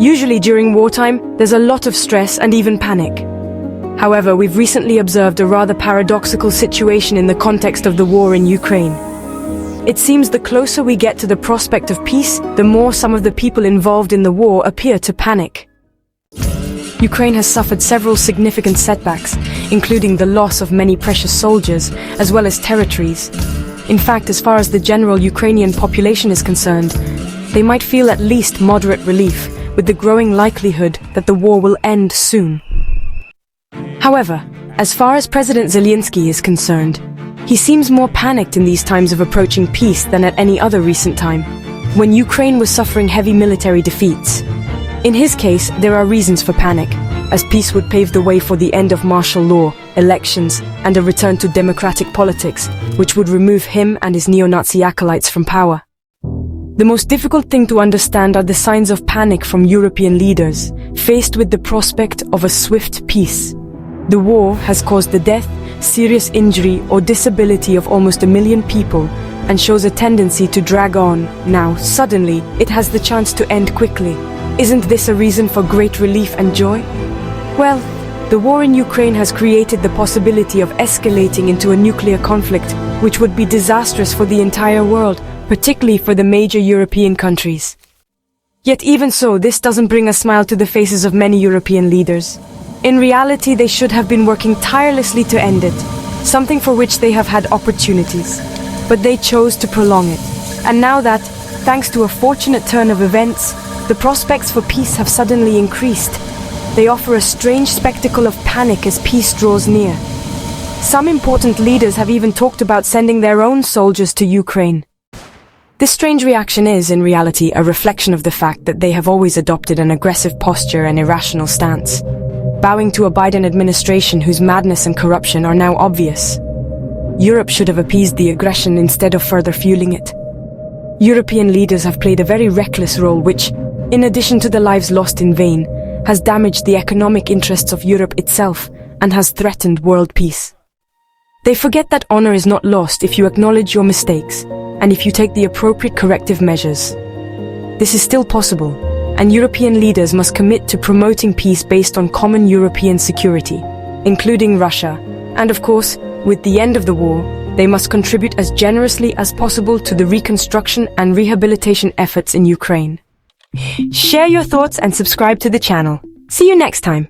Usually during wartime, there's a lot of stress and even panic. However, we've recently observed a rather paradoxical situation in the context of the war in Ukraine. It seems the closer we get to the prospect of peace, the more some of the people involved in the war appear to panic. Ukraine has suffered several significant setbacks, including the loss of many precious soldiers, as well as territories. In fact, as far as the general Ukrainian population is concerned, they might feel at least moderate relief, with the growing likelihood that the war will end soon. However, as far as President Zelenskyy is concerned, he seems more panicked in these times of approaching peace than at any other recent time, when Ukraine was suffering heavy military defeats. In his case, there are reasons for panic, as peace would pave the way for the end of martial law, elections, and a return to democratic politics, which would remove him and his neo-Nazi acolytes from power. The most difficult thing to understand are the signs of panic from European leaders, faced with the prospect of a swift peace. The war has caused the death, serious injury, or disability of almost 1 million people, and shows a tendency to drag on. Now, suddenly, it has the chance to end quickly. Isn't this a reason for great relief and joy? Well, the war in Ukraine has created the possibility of escalating into a nuclear conflict, which would be disastrous for the entire world, particularly for the major European countries. Yet even so, this doesn't bring a smile to the faces of many European leaders. In reality, they should have been working tirelessly to end it, something for which they have had opportunities. But they chose to prolong it. And now that, thanks to a fortunate turn of events, the prospects for peace have suddenly increased, they offer a strange spectacle of panic as peace draws near. Some important leaders have even talked about sending their own soldiers to Ukraine. This strange reaction is, in reality, a reflection of the fact that they have always adopted an aggressive posture and irrational stance, bowing to a Biden administration whose madness and corruption are now obvious. Europe should have appeased the aggression instead of further fueling it. European leaders have played a very reckless role which, in addition to the lives lost in vain, has damaged the economic interests of Europe itself and has threatened world peace. They forget that honor is not lost if you acknowledge your mistakes and if you take the appropriate corrective measures. This is still possible, and European leaders must commit to promoting peace based on common European security, including Russia, and of course, with the end of the war, they must contribute as generously as possible to the reconstruction and rehabilitation efforts in Ukraine. Share your thoughts and subscribe to the channel. See you next time.